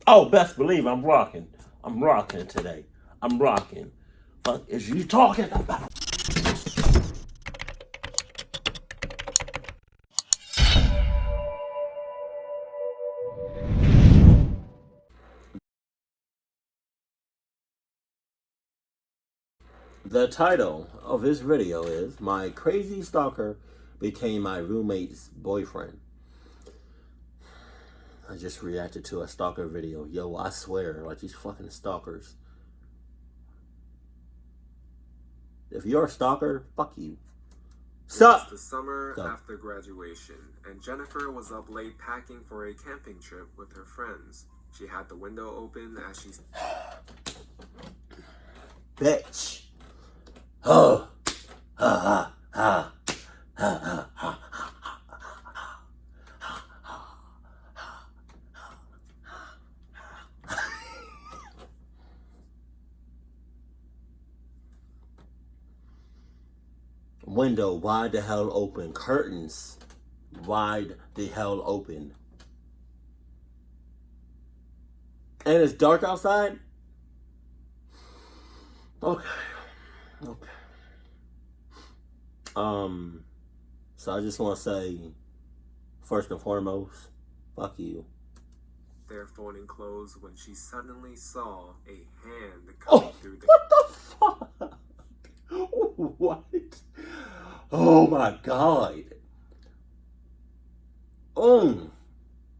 Oh, best believe I'm rocking. I'm rocking today. I'm rocking. Fuck is you talking about? The title of this video is My Crazy Stalker Became My Roommate's Boyfriend. I just reacted to a stalker video. Yo, I swear, like these fucking stalkers. If you're a stalker, fuck you. Sup? It was the summer after graduation, and Jennifer was up late packing for a camping trip with her friends. She had the window open as she... Bitch. Oh. Ha ha ha. Ha ha ha. Window wide the hell open. Curtains wide the hell open. And it's dark outside? Okay. Okay. So I just want to say, first and foremost, fuck you. Their phone enclosed when she suddenly saw a hand coming through the... What the fuck? What? Oh my god.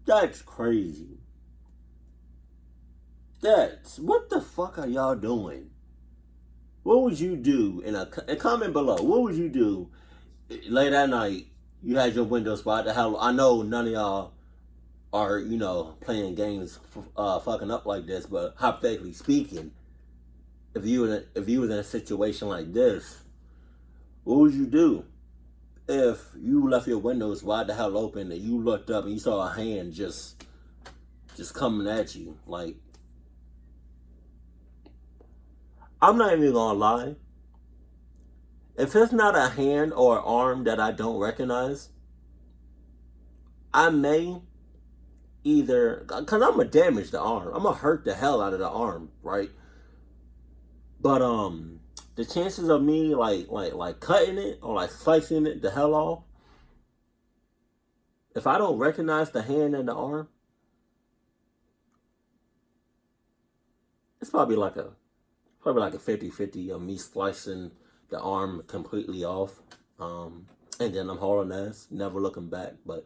That's crazy. What the fuck are y'all doing? What would you do in a comment below? What would you do late at night? You had your windows wide the hell. I know none of y'all are, playing games, fucking up like this. But hypothetically speaking, if you was in a situation like this, what would you do if you left your windows wide the hell open and you looked up and you saw a hand just coming at you? Like, I'm not even gonna lie. If it's not a hand or an arm that I don't recognize, I may either, because I'm gonna damage the arm. I'm gonna hurt the hell out of the arm, right? But the chances of me like cutting it or like slicing it the hell off, if I don't recognize the hand and the arm, it's probably like a 50-50 of me slicing the arm completely off, and then I'm hauling ass, never looking back. But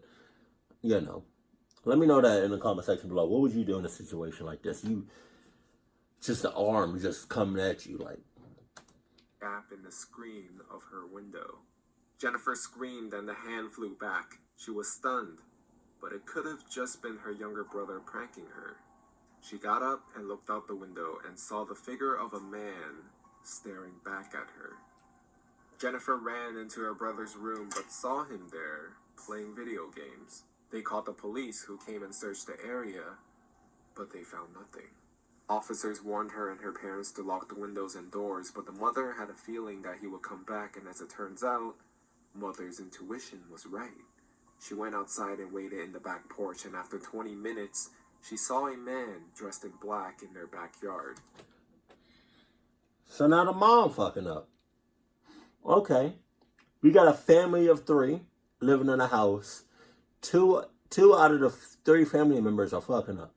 let me know that in the comment section below. What would you do in a situation like this? Just the arm just coming at you like. Gap in the screen of her window. Jennifer screamed and the hand flew back. She was stunned, but it could have just been her younger brother pranking her. She got up and looked out the window and saw the figure of a man staring back at her. Jennifer ran into her brother's room but saw him there playing video games. They called the police, who came and searched the area, but they found nothing. Officers warned her and her parents to lock the windows and doors, but the mother had a feeling that he would come back, and as it turns out, mother's intuition was right. She went outside and waited in the back porch, and after 20 minutes, she saw a man dressed in black in their backyard. So now the mom fucking up. Okay. We got a family of 3 living in a house. Two out of the 3 family members are fucking up.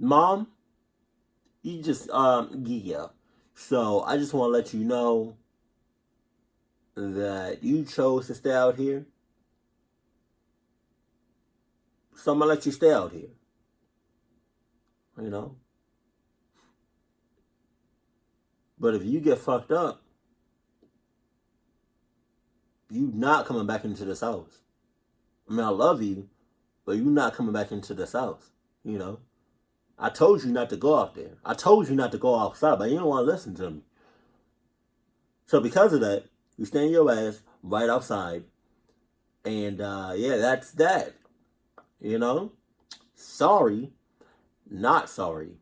Mom, you just, yeah. So I just want to let you know that you chose to stay out here. So I'm going to let you stay out here. But if you get fucked up, you not coming back into this house. I mean, I love you, but you not coming back into this house. I told you not to go out there. I told you not to go outside, but you don't want to listen to me. So because of that, you stand your ass right outside. And yeah, that's that. Sorry, not sorry.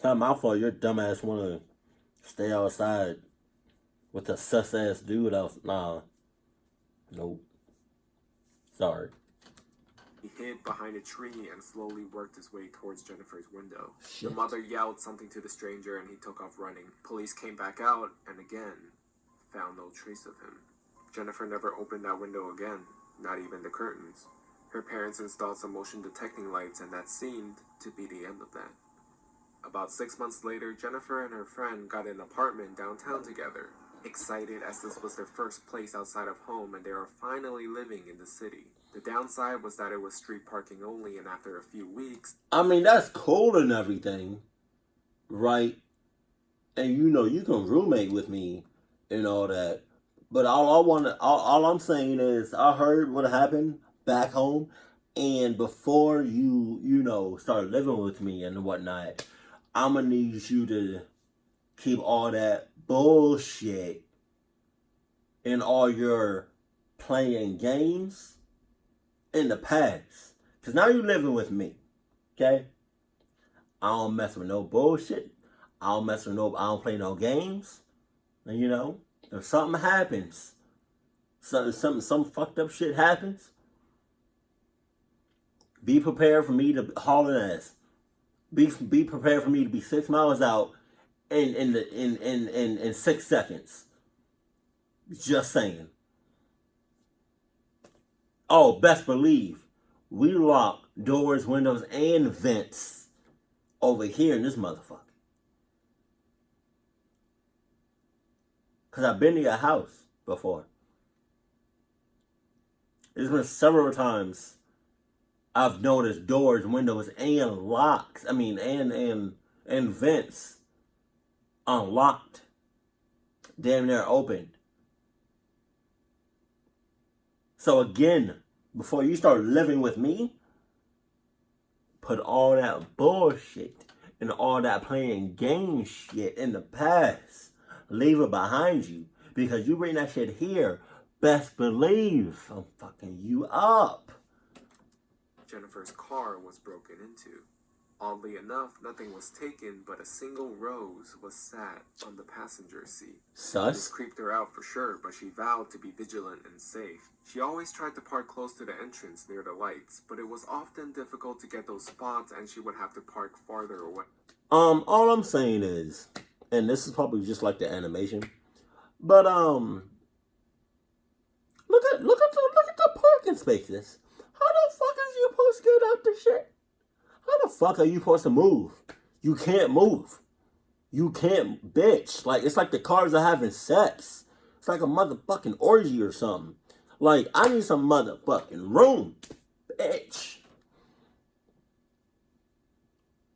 not my fault. Your dumbass wanna stay outside with a sus ass dude else. Nah, nope. Sorry. He hid behind a tree and slowly worked his way towards Jennifer's window. Shit. The mother yelled something to the stranger and he took off running. Police came back out and again found no trace of him. Jennifer never opened that window again, not even the curtains. Her parents installed some motion detecting lights and that seemed to be the end of that. About 6 months later, Jennifer and her friend got an apartment downtown together, excited as this was their first place outside of home and they were finally living in the city. The downside was that it was street parking only, and after a few weeks... I mean, that's cool and everything, right? And you can roommate with me and all that. But all I'm saying is, I heard what happened back home, and before you start living with me and whatnot, I'm gonna need you to keep all that bullshit and all your playing games in the past. Because now you're living with me. Okay? I don't mess with no bullshit. I don't play no games. And if something happens, some fucked up shit happens, be prepared for me to haul an ass. Be prepared for me to be 6 miles out in 6 seconds. Just saying. Oh, best believe we lock doors, windows, and vents over here in this motherfucker. Because I've been to your house before. There's been several times I've noticed doors, windows, and locks. And vents unlocked. Damn near opened. So again, before you start living with me, put all that bullshit and all that playing game shit in the past. Leave it behind you. Because you bring that shit here, best believe I'm fucking you up. Jennifer's car was broken into. Oddly enough, nothing was taken, but a single rose was sat on the passenger seat. Sus? This creeped her out for sure, but she vowed to be vigilant and safe. She always tried to park close to the entrance near the lights, but it was often difficult to get those spots and she would have to park farther away. All I'm saying is, and this is probably just like the animation, but look at the parking spaces. How the fuck is you supposed to get out the shit? How the fuck are you supposed to move? You can't move. You can't, bitch. Like, it's like the cars are having sex. It's like a motherfucking orgy or something. Like, I need some motherfucking room, bitch.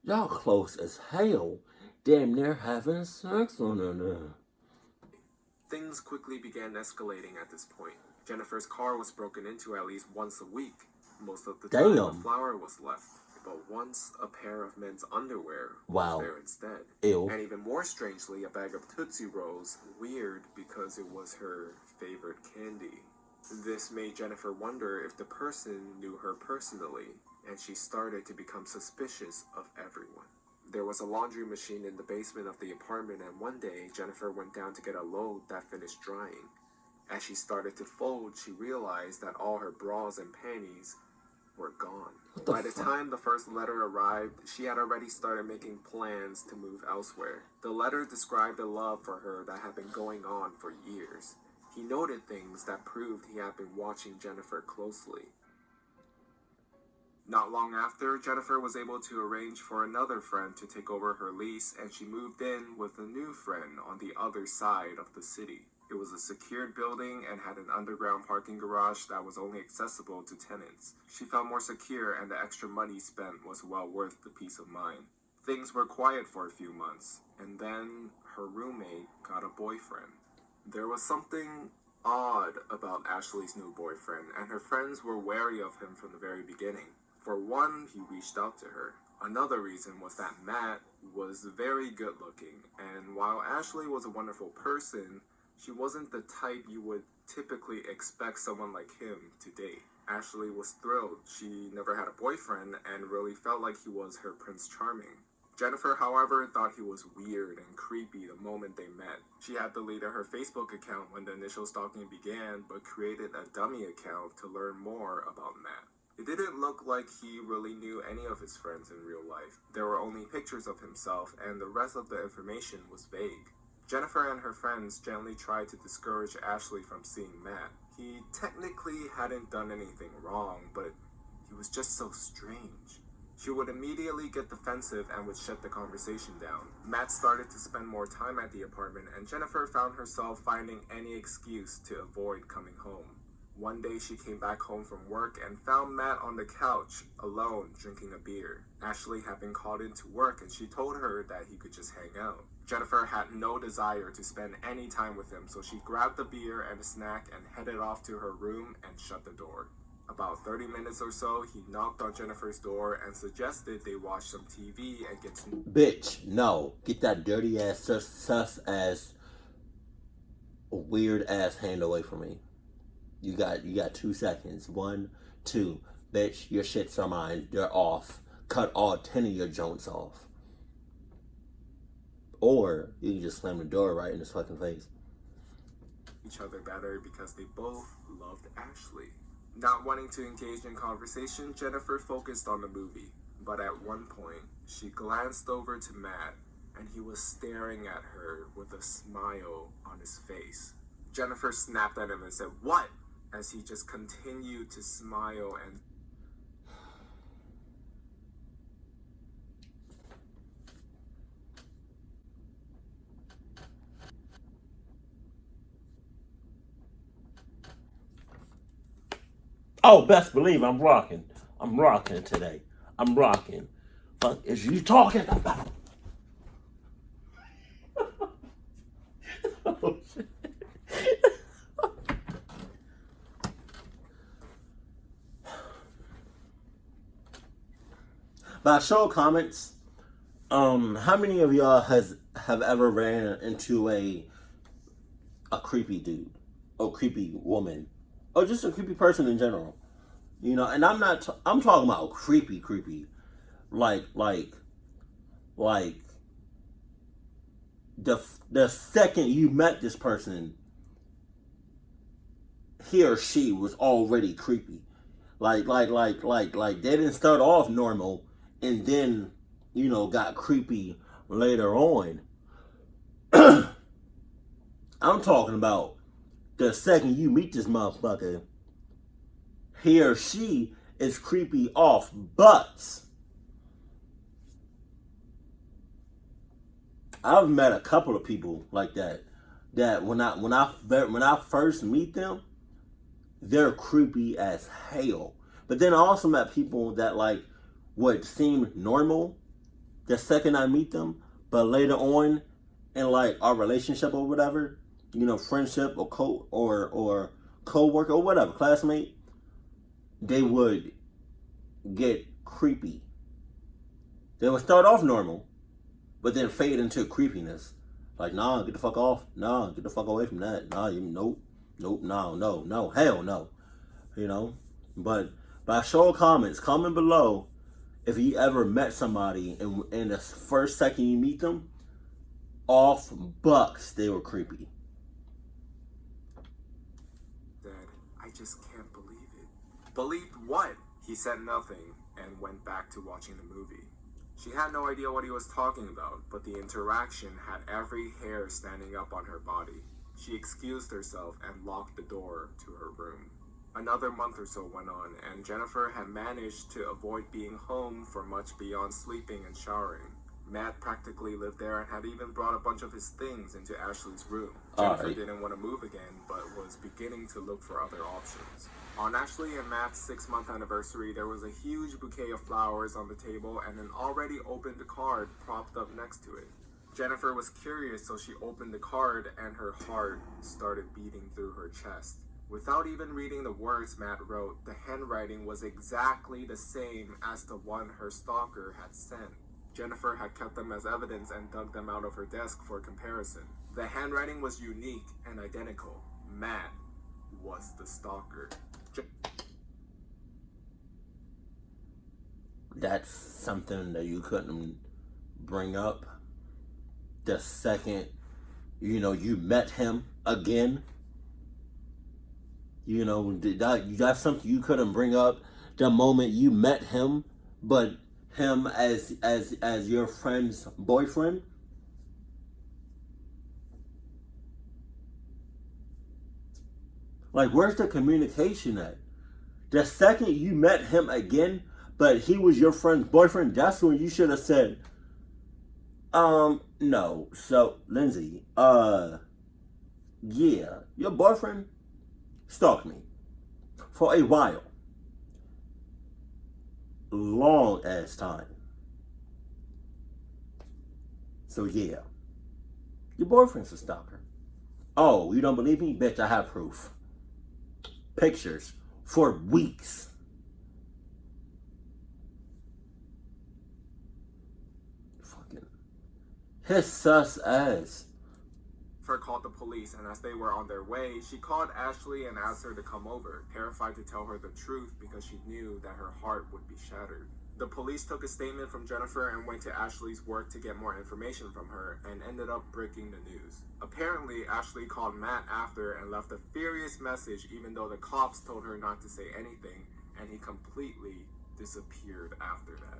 Y'all close as hell. Damn near having sex on her. Things quickly began escalating at this point. Jennifer's car was broken into at least once a week. Most of the time, a flower was left. But once a pair of men's underwear was there instead. Ew. And even more strangely, a bag of Tootsie Rolls. Weird because it was her favorite candy. This made Jennifer wonder if the person knew her personally, and she started to become suspicious of everyone. There was a laundry machine in the basement of the apartment, and one day, Jennifer went down to get a load that finished drying. As she started to fold, she realized that all her bras and panties were gone. By the time the first letter arrived, she had already started making plans to move elsewhere. The letter described a love for her that had been going on for years. He noted things that proved he had been watching Jennifer closely. Not long after, Jennifer was able to arrange for another friend to take over her lease, and she moved in with a new friend on the other side of the city. It was a secured building and had an underground parking garage that was only accessible to tenants. She felt more secure, and the extra money spent was well worth the peace of mind. Things were quiet for a few months, and then her roommate got a boyfriend. There was something odd about Ashley's new boyfriend, and her friends were wary of him from the very beginning. For one, he reached out to her. Another reason was that Matt was very good looking, and while Ashley was a wonderful person, she wasn't the type you would typically expect someone like him to date. Ashley was thrilled. She never had a boyfriend and really felt like he was her Prince Charming. Jennifer, however, thought he was weird and creepy the moment they met. She had deleted her Facebook account when the initial stalking began, but created a dummy account to learn more about Matt. It didn't look like he really knew any of his friends in real life. There were only pictures of himself, and the rest of the information was vague. Jennifer and her friends gently tried to discourage Ashley from seeing Matt. He technically hadn't done anything wrong, but he was just so strange. She would immediately get defensive and would shut the conversation down. Matt started to spend more time at the apartment, and Jennifer found herself finding any excuse to avoid coming home. One day she came back home from work and found Matt on the couch, alone, drinking a beer. Ashley had been called into work and she told her that he could just hang out. Jennifer had no desire to spend any time with him, so she grabbed the beer and a snack and headed off to her room and shut the door. About 30 minutes or so, he knocked on Jennifer's door and suggested they watch some TV and get to... Bitch, no. Get that dirty ass, sus ass, weird ass hand away from me. You got 2 seconds. 1, 2. Bitch, your shits are mine. They're off. Cut all 10 of your joints off. Or you can just slam the door right in his fucking face. Each other better because they both loved Ashley. Not wanting to engage in conversation, Jennifer focused on the movie. But at one point, she glanced over to Matt, and he was staring at her with a smile on his face. Jennifer snapped at him and said, "What?" as he just continued to smile and... Oh, best believe I'm rocking. I'm rocking today. I'm rocking. Fuck is you talking about? Oh, shit. By show of comments, how many of y'all have ever ran into a creepy dude, or creepy woman, or just a creepy person in general? You know, and I'm talking about creepy, like the second you met this person, he or she was already creepy. Like they didn't start off normal and then, you know, got creepy later on. I'm talking about the second you meet this motherfucker, he or she is creepy off butts. I've met a couple of people like that. That when I first meet them, they're creepy as hell. But then I also met people that like would seem normal the second I meet them, but later on in like our relationship or whatever, you know, friendship or co-worker or whatever, classmate, they would get creepy. They would start off normal, but then fade into creepiness. Like, nah, get the fuck off. Nah, get the fuck away from that. Nah, nope, no, hell no. You know? But by show of comments, comment below if you ever met somebody and in the first second you meet them, off bucks, they were creepy. Dad, I just can't believe it. Believed what? He said nothing and went back to watching the movie. She had no idea what he was talking about, but the interaction had every hair standing up on her body. She excused herself and locked the door to her room. Another month or so went on, and Jennifer had managed to avoid being home for much beyond sleeping and showering. Matt practically lived there and had even brought a bunch of his things into Ashley's room. Jennifer didn't want to move again, but was beginning to look for other options. On Ashley and Matt's 6-month anniversary, there was a huge bouquet of flowers on the table and an already opened card propped up next to it. Jennifer was curious, so she opened the card and her heart started beating through her chest. Without even reading the words Matt wrote, the handwriting was exactly the same as the one her stalker had sent. Jennifer had kept them as evidence and dug them out of her desk for comparison. The handwriting was unique and identical. Matt was the stalker. That's something that you couldn't bring up the second, you met him again? That's something you couldn't bring up the moment you met him, but him as your friend's boyfriend? Like, where's the communication at? The second you met him again, but he was your friend's boyfriend, that's when you should have said, no. So, Lindsay, yeah, your boyfriend stalked me for a while. Long ass time. So, yeah, your boyfriend's a stalker. Oh, you don't believe me? Bitch, I have proof. Pictures for weeks. Fucking his sus ass. Jennifer called the police, and as they were on their way, she called Ashley and asked her to come over, terrified to tell her the truth because she knew that her heart would be shattered. The police took a statement from Jennifer and went to Ashley's work to get more information from her, and ended up breaking the news. Apparently, Ashley called Matt after and left a furious message even though the cops told her not to say anything, and he completely disappeared after that.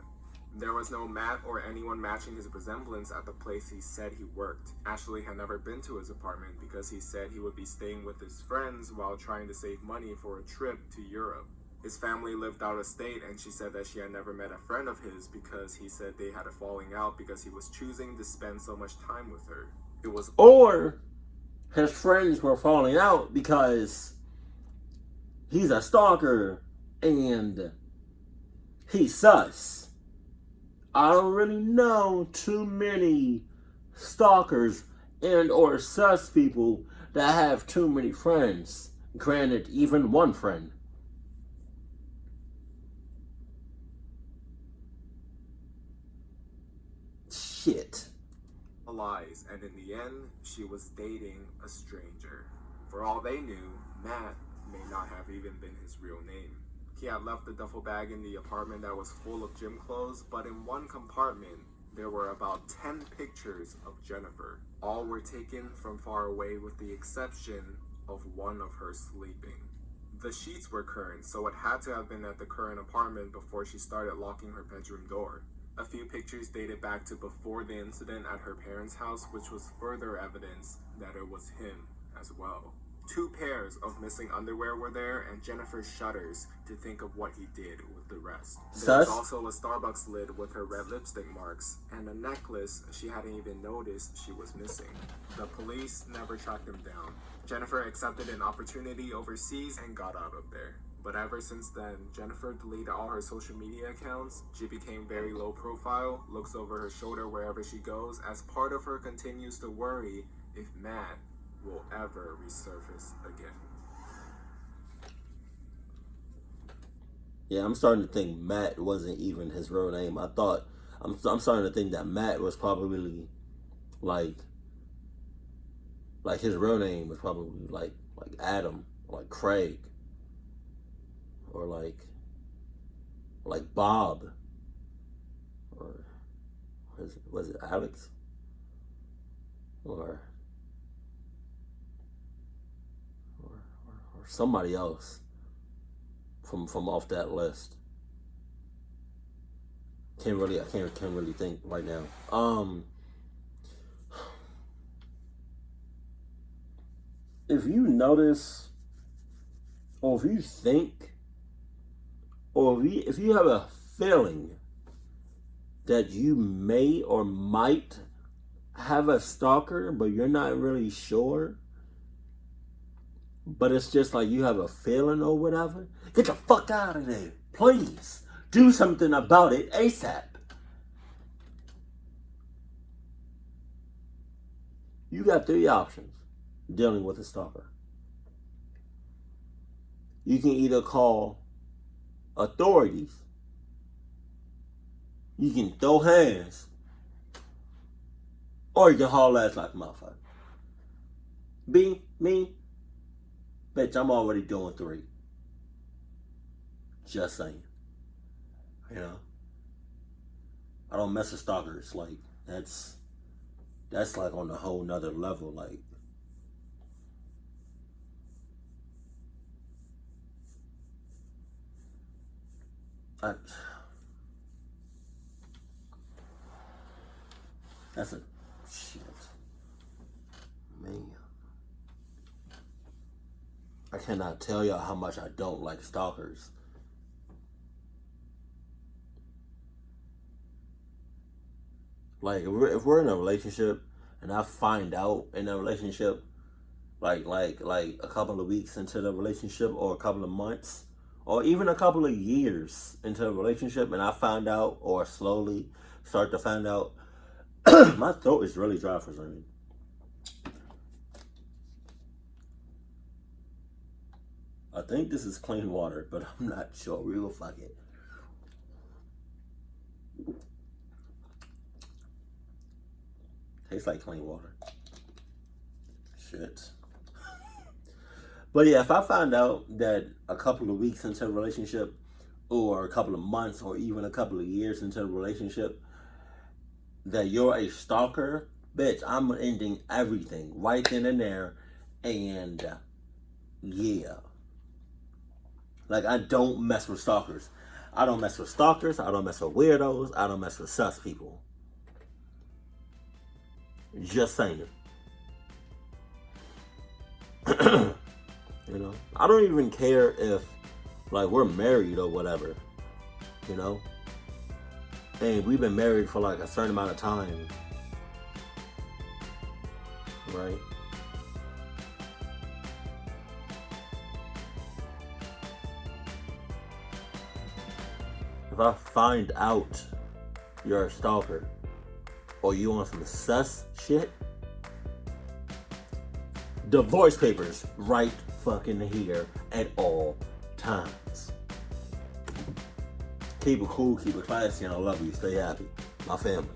There was no Matt or anyone matching his resemblance at the place he said he worked. Ashley had never been to his apartment because he said he would be staying with his friends while trying to save money for a trip to Europe. His family lived out of state, and she said that she had never met a friend of his because he said they had a falling out because he was choosing to spend so much time with her. It was, or his friends were falling out because he's a stalker and he's sus. I don't really know too many stalkers and or sus people that have too many friends. Granted, even one friend. Shit. lies, and in the end, she was dating a stranger. For all they knew, Matt may not have even been his real name. He had left the duffel bag in the apartment that was full of gym clothes, but in one compartment, there were about 10 pictures of Jennifer. All were taken from far away with the exception of one of her sleeping. The sheets were current, so it had to have been at the current apartment before she started locking her bedroom door. A few pictures dated back to before the incident at her parents' house, which was further evidence that it was him as well. 2 pairs of missing underwear were there, and Jennifer shudders to think of what he did with the rest. There was also a Starbucks lid with her red lipstick marks, and a necklace she hadn't even noticed she was missing. The police never tracked him down. Jennifer accepted an opportunity overseas and got out of there. But ever since then, Jennifer deleted all her social media accounts. She became very low profile, looks over her shoulder wherever she goes, as part of her continues to worry if Matt will ever resurface again. Yeah, I'm starting to think Matt wasn't even his real name. I'm starting to think that Matt was probably like his real name was probably like Adam, or like Craig, or like Bob, or was it Alex, or somebody else from off that list. I can't really think right now. If you notice, or if you think, or if you have a feeling that you may or might have a stalker, but you're not really sure, but it's just like you have a feeling or whatever, get the fuck out of there. Please do something about it ASAP. You got 3 options dealing with a stalker. You can either call authorities, you can throw hands, or you can haul ass like a motherfucker. Me, bitch, I'm already doing 3. Just saying. You know? I don't mess with stalkers. Like that's like on a whole nother level. Like I, that's a shit, man. I cannot tell y'all how much I don't like stalkers. Like if we're in a relationship and I find out in a relationship, like a couple of weeks into the relationship or a couple of months or even a couple of years into a relationship and I find out or slowly start to find out, my throat is really dry for some reason. I think this is clean water, but I'm not sure. We will fuck it. Tastes like clean water. Shit. But yeah, if I find out that a couple of weeks into a relationship or a couple of months or even a couple of years into a relationship that you're a stalker, bitch, I'm ending everything right then and there. And yeah. Like, I don't mess with stalkers. I don't mess with stalkers. I don't mess with weirdos. I don't mess with sus people. Just saying. You know, I don't even care if, like, we're married or whatever. You know? And we've been married for, like, a certain amount of time. Right? If I find out you're a stalker or you on some sus shit, divorce papers right fucking here at all times. Keep it cool, keep it classy, and I love you. Stay happy. My family.